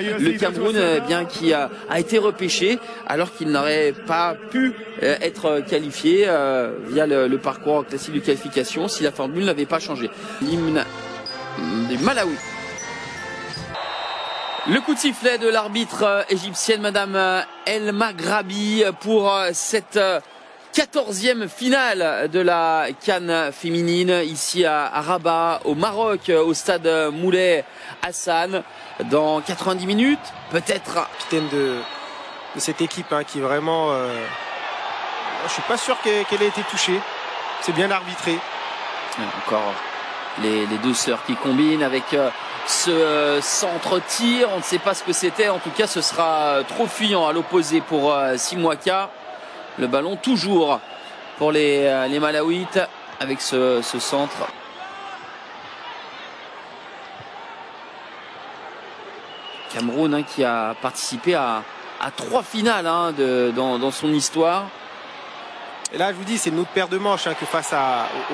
Le Cameroun bien qui a été repêché alors qu'il n'aurait pas pu être qualifié via le parcours classique de qualification si la formule n'avait pas changé. L'hymne du Malawi. Le coup de sifflet de l'arbitre égyptienne Madame El Maghrabi pour cette 14e finale de la CAN féminine ici à Rabat au Maroc au stade Moulay Hassan dans 90 minutes peut-être. Capitaine de cette équipe qui vraiment je suis pas sûr qu'elle ait été touchée, c'est bien arbitré. Encore les deux sœurs qui combinent avec ce centre-tir, on ne sait pas ce que c'était, en tout cas ce sera trop fuyant à l'opposé pour Simwaka. Le ballon toujours pour les Malawites avec ce centre. Cameroun qui a participé à 3 finales dans son histoire. Et là je vous dis c'est une autre paire de manches que face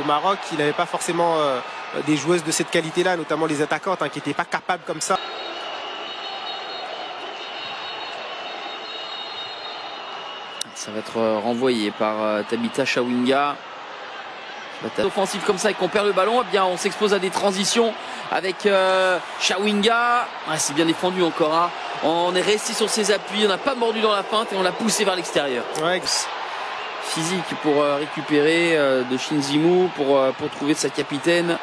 au Maroc, il n'avait pas forcément des joueuses de cette qualité là, notamment les attaquantes qui n'étaient pas capables comme ça. Ça va être renvoyé par Tabitha Chawinga. Offensive comme ça et qu'on perd le ballon, eh bien on s'expose à des transitions avec Chawinga. C'est bien défendu encore. On est resté sur ses appuis, on n'a pas mordu dans la feinte et on l'a poussé vers l'extérieur. Ouais. Physique pour récupérer de Shinzimu pour trouver sa capitaine.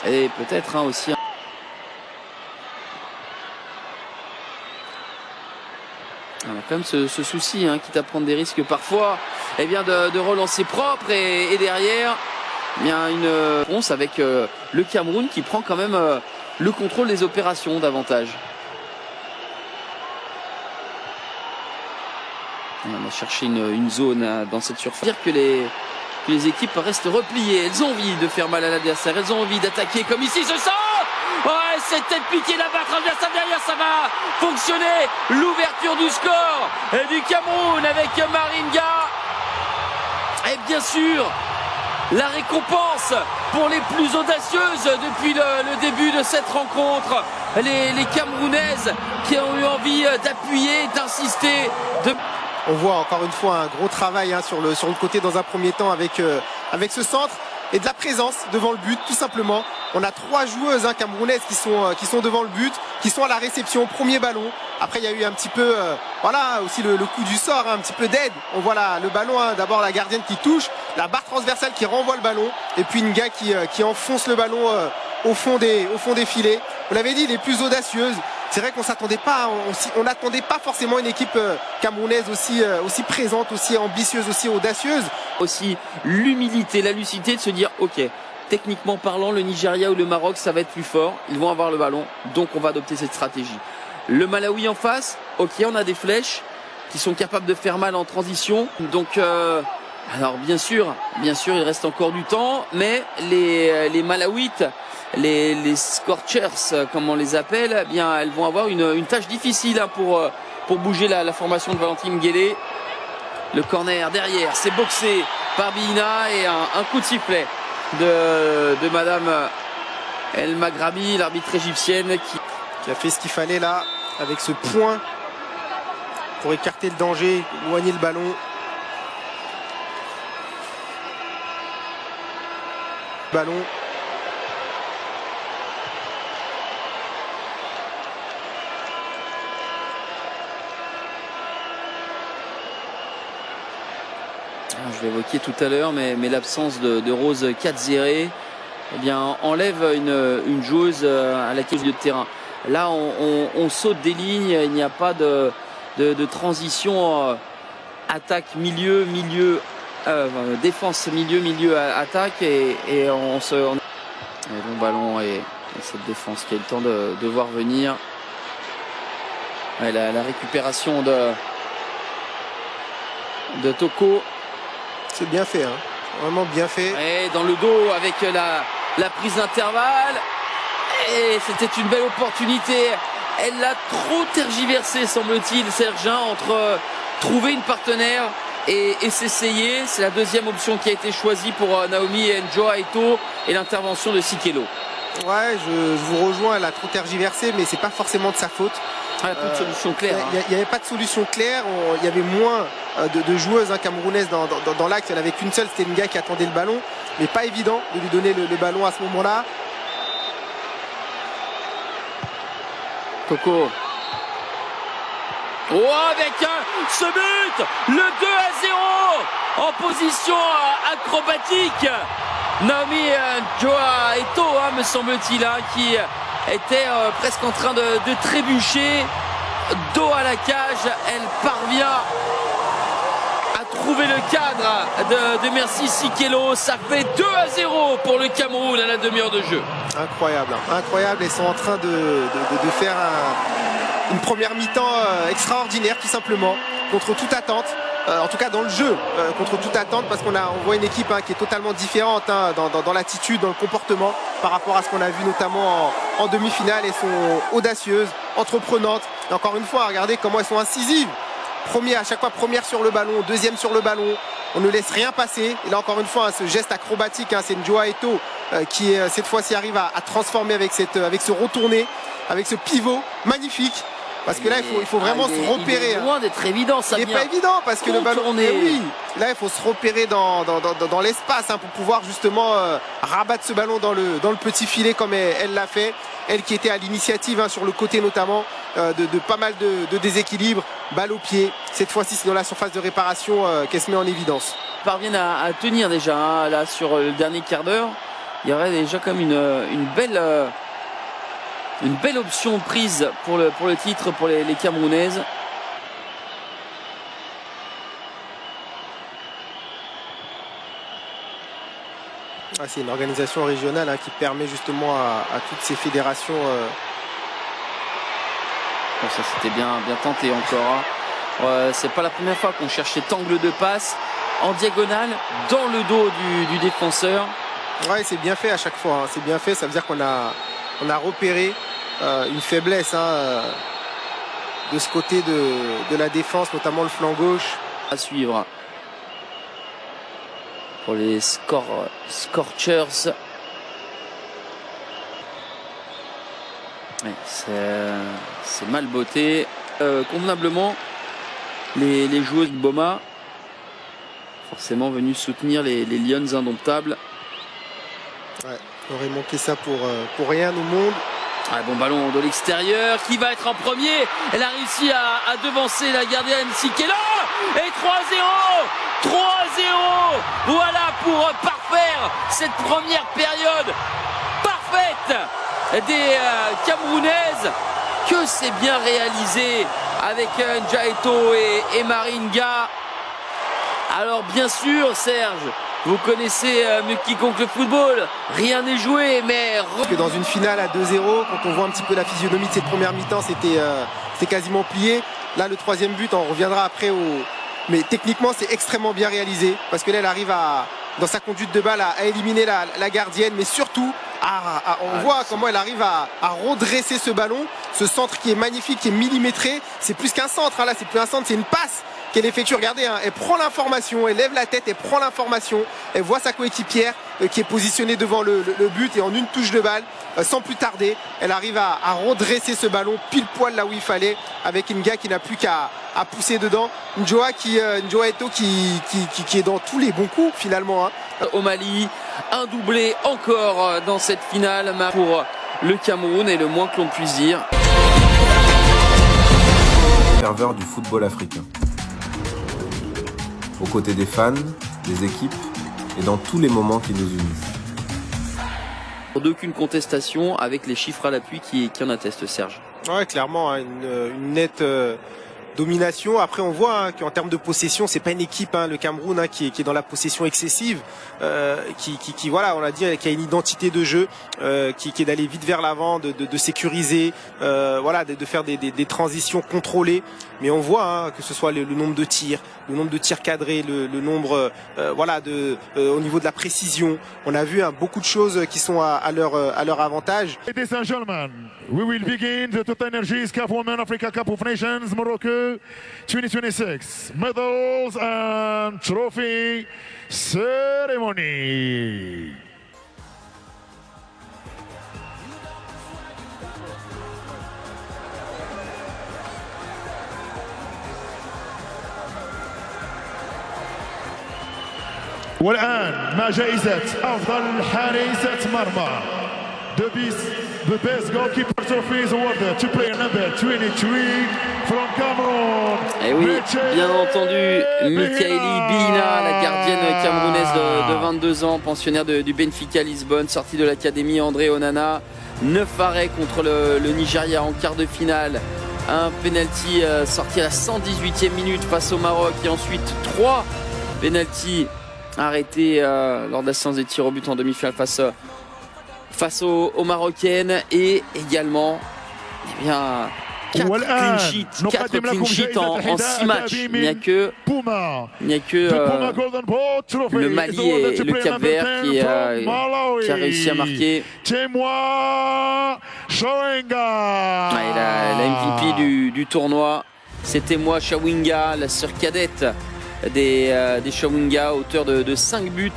Et peut-être aussi. On a quand même ce souci, quitte à prendre des risques parfois, de relancer propre et derrière, une réponse avec le Cameroun qui prend quand même le contrôle des opérations davantage. On a cherché une zone dans cette surface. Dire que les équipes restent repliées, elles ont envie de faire mal à l'adversaire, elles ont envie d'attaquer comme ici ce centre. Ouais, cette tête piquée là-bas, transversale derrière, ça va fonctionner. L'ouverture du score du Cameroun avec Maringa. Et bien sûr, la récompense pour les plus audacieuses depuis le début de cette rencontre. Les Camerounaises qui ont eu envie d'appuyer, d'insister. On voit encore une fois un gros travail sur le côté dans un premier temps avec ce centre et de la présence devant le but tout simplement. On a 3 joueuses camerounaises qui sont devant le but, qui sont à la réception, premier ballon. Après il y a eu un petit peu aussi le coup du sort, un petit peu d'aide. On voit le ballon, d'abord la gardienne qui touche, la barre transversale qui renvoie le ballon et puis une gars qui enfonce le ballon au fond des filets. On l'avait dit, les plus audacieuses. C'est vrai qu'on s'attendait pas, on n'attendait pas forcément une équipe camerounaise aussi présente, aussi ambitieuse, aussi audacieuse. Aussi l'humilité, la lucidité de se dire ok, techniquement parlant, le Nigeria ou le Maroc, ça va être plus fort, ils vont avoir le ballon, donc on va adopter cette stratégie. Le Malawi en face, ok, on a des flèches qui sont capables de faire mal en transition, donc alors bien sûr, il reste encore du temps, mais les Malawites, les Scorchers, comme on les appelle, elles vont avoir une tâche difficile pour bouger la formation de Valentine Guélé. Le corner derrière, c'est boxé par Bina et un coup de sifflet de Madame El Maghrabi, l'arbitre égyptienne qui a fait ce qu'il fallait là avec ce point pour écarter le danger, éloigner le ballon. Je l'évoquais tout à l'heure, mais l'absence de Rose Katzéré enlève une joueuse à laquelle de terrain. Là, on saute des lignes, il n'y a pas de transition attaque milieu, défense milieu, attaque et le ballon et cette défense qui a eu le temps de voir venir. Ouais, la récupération de Toko. C'est bien fait, vraiment bien fait. Et dans le dos avec la prise d'intervalle. Et c'était une belle opportunité. Elle l'a trop tergiversé, semble-t-il, Sergin, entre trouver une partenaire et s'essayer. C'est la deuxième option qui a été choisie pour Naomi et Njoa Eto et l'intervention de Sikelo. Ouais, je vous rejoins, elle a trop tergiversé, mais c'est pas forcément de sa faute. Ah, pas de solution claire. Il n'y avait pas de solution claire. Il y avait moins de joueuses camerounaises dans l'axe. Il n'y en avait qu'une seule, c'était Nga qui attendait le ballon. Mais pas évident de lui donner le ballon à ce moment-là. Coco. Oh, avec ce but, le 2-0 en position acrobatique. Naomi Joa Eto, me semble-t-il, qui était presque en train de trébucher. Dos à la cage, elle parvient à trouver le cadre de Merci Sikelo. Ça fait 2-0 pour le Cameroun à la demi-heure de jeu. Incroyable, incroyable. Ils sont en train de faire une première mi-temps extraordinaire, tout simplement, contre toute attente. En tout cas dans le jeu, contre toute attente, parce qu'on voit une équipe qui est totalement différente dans l'attitude, dans le comportement par rapport à ce qu'on a vu notamment en demi-finale. Elles sont audacieuses, entreprenantes, et encore une fois, regardez comment elles sont incisives. À chaque fois première sur le ballon, deuxième sur le ballon, on ne laisse rien passer. Et là encore une fois, ce geste acrobatique, c'est une Joa Eto qui cette fois-ci arrive à transformer avec ce retourné, avec ce pivot magnifique. Parce que là, il faut vraiment se repérer. Il est loin d'être évident, ça. Il n'est pas évident parce que le ballon. Oui, là, il faut se repérer dans l'espace pour pouvoir justement rabattre ce ballon dans le petit filet comme elle l'a fait. Elle qui était à l'initiative sur le côté notamment de pas mal de déséquilibre. Balle au pied. Cette fois-ci, c'est dans la surface de réparation qu'elle se met en évidence. Ils parviennent à tenir déjà là sur le dernier quart d'heure. Il y aurait déjà comme une belle option prise pour le titre pour les Camerounaises. C'est une organisation régionale qui permet justement à toutes ces fédérations. Bon, ça c'était bien tenté encore. C'est pas la première fois qu'on cherche cet angle de passe en diagonale dans le dos du défenseur. Ouais, c'est bien fait à chaque fois. C'est bien fait. Ça veut dire qu'on a repéré une faiblesse de ce côté de la défense, notamment le flanc gauche. À suivre pour les Scorchers. Ouais, c'est mal botté. Convenablement, les joueuses de Boma, forcément venues soutenir les Lions indomptables. Ouais, on aurait manqué ça pour rien au monde. Bon ballon de l'extérieur, qui va être en premier. Elle a réussi à devancer la gardienne Sikelo. Et 3-0. 3-0. Voilà pour parfaire cette première période parfaite des Camerounaises. Que c'est bien réalisé avec Njaeto et Maringa. Alors bien sûr, Serge, vous connaissez mieux que quiconque le football, rien n'est joué, mais... Parce que dans une finale à 2-0, quand on voit un petit peu la physionomie de cette première mi-temps, c'était quasiment plié. Là, le troisième but, on reviendra après Mais techniquement, c'est extrêmement bien réalisé, parce que là, elle arrive dans sa conduite de balle à éliminer la gardienne, mais surtout, on voit comment elle arrive à redresser ce ballon, ce centre qui est magnifique, qui est millimétré. C'est plus qu'un centre, là, c'est plus un centre, c'est une passe qu'elle effectue. Regardez, elle prend l'information, elle lève la tête, elle prend l'information, elle voit sa coéquipière qui est positionnée devant le but, et en une touche de balle, sans plus tarder, elle arrive à redresser ce ballon pile poil là où il fallait, avec Nga qui n'a plus qu'à pousser dedans. Joa Eto qui est dans tous les bons coups finalement. Au Mali, un doublé encore dans cette finale pour le Cameroun, et le moins que l'on puisse dire. Ferveur du football africain. Aux côtés des fans, des équipes et dans tous les moments qui nous unissent. D'aucune contestation, avec les chiffres à l'appui qui en attestent, Serge. Ouais, clairement, une nette domination. Après, on voit qu'en termes de possession, c'est pas une équipe, le Cameroun, qui est dans la possession excessive, qui voilà, on l'a dit, qui a une identité de jeu, qui est d'aller vite vers l'avant, de sécuriser, voilà, de faire des transitions contrôlées. Mais on voit que ce soit le nombre de tirs, cadrés, le nombre, voilà, au niveau de la précision. On a vu beaucoup de choses qui sont à leur avantage. Ladies and gentlemen, we will begin the Total Energies CAF Women Africa Cup of Nations Morocco 2026 medals and trophy ceremony. والآن مع جائزة أفضل حارسة مرمى. The best goalkeeper trophy is awarded to player number 23 from Cameroon. Et oui, bien entendu, Mikaeli Bihina, la gardienne camerounaise de 22 ans, pensionnaire du Benfica Lisbonne, sortie de l'académie André Onana. 9 arrêts contre le Nigeria en quart de finale. Un penalty sorti à la 118e minute face au Maroc et ensuite 3 penalties arrêtés lors de la séance des tirs au but en demi-finale face aux Marocaines et également eh bien 4 clean sheets en 6 matchs. Il n'y a que le Mali et le Cap-Vert qui a réussi à marquer. La MVP du tournoi, c'était moi, Chawinga, la sœur cadette des Chawinga, auteur de 5 buts.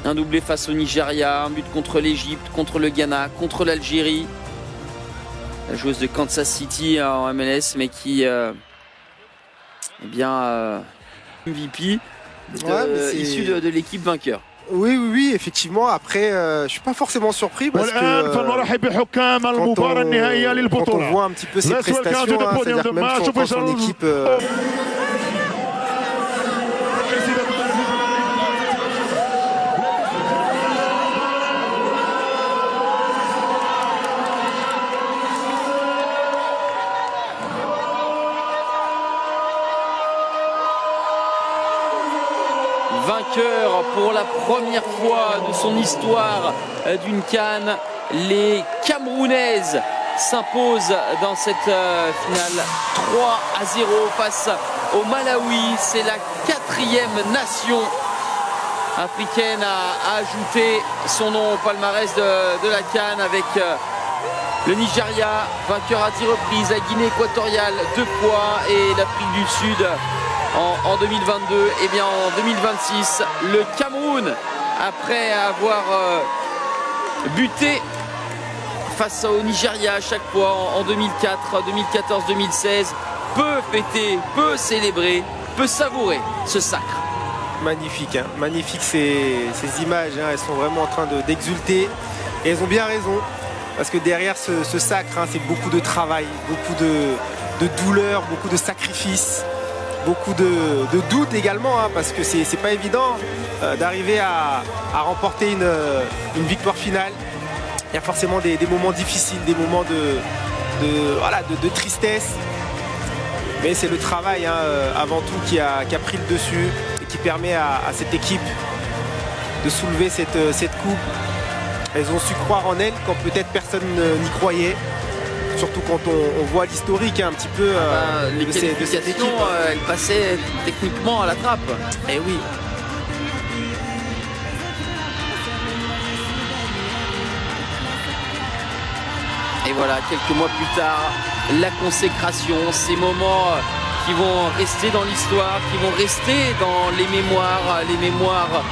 Un doublé face au Nigeria, un but contre l'Égypte, contre le Ghana, contre l'Algérie. La joueuse de Kansas City en MLS, mais qui MVP issu de l'équipe vainqueur. Oui, effectivement. Après, je suis pas forcément surpris parce que quand on voit un petit peu ses prestations, c'est-à-dire que même quand son équipe vainqueur pour la première fois de son histoire d'une CAN. Les Camerounaises s'imposent dans cette finale 3-0 face au Malawi. C'est la 4e nation africaine à ajouter son nom au palmarès de la CAN avec le Nigeria, vainqueur à 10 reprises, la Guinée équatoriale 2 fois et l'Afrique du Sud en 2022. Et bien en 2026, le Cameroun, après avoir buté face au Nigeria à chaque fois en 2004, 2014, 2016, peut fêter, peut célébrer, peut savourer ce sacre. Magnifique, hein. Magnifique ces images, hein. Elles sont vraiment en train d'exulter et elles ont bien raison parce que derrière ce sacre, hein, c'est beaucoup de travail, beaucoup de douleur, beaucoup de sacrifices, beaucoup de doutes également, hein, parce que c'est pas évident d'arriver à remporter une victoire finale. Il y a forcément des moments difficiles, des moments de tristesse, mais c'est le travail, hein, avant tout qui a pris le dessus et qui permet à cette équipe de soulever cette coupe. Elles ont su croire en elles quand peut-être personne n'y croyait. Surtout quand on voit l'historique, hein, un petit peu de cette équipe. Elle passait techniquement à la trappe. Et oui. Et voilà, quelques mois plus tard, la consécration, ces moments qui vont rester dans l'histoire, qui vont rester dans les mémoires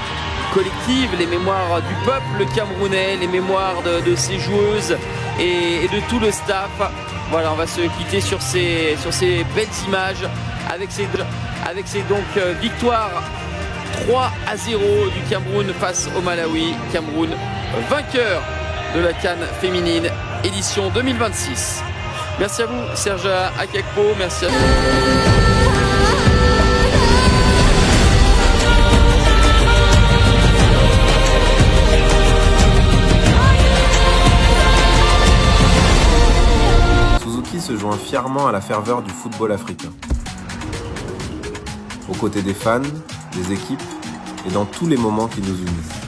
collectives, les mémoires du peuple camerounais, les mémoires de ces joueuses et de tout le staff. Voilà, on va se quitter sur ces belles images avec ces donc victoires 3-0 du Cameroun face au Malawi. Cameroun vainqueur de la CAN féminine édition 2026. Merci à vous Serge Akekpo, merci à vous. Se joint fièrement à la ferveur du football africain. Aux côtés des fans, des équipes et dans tous les moments qui nous unissent.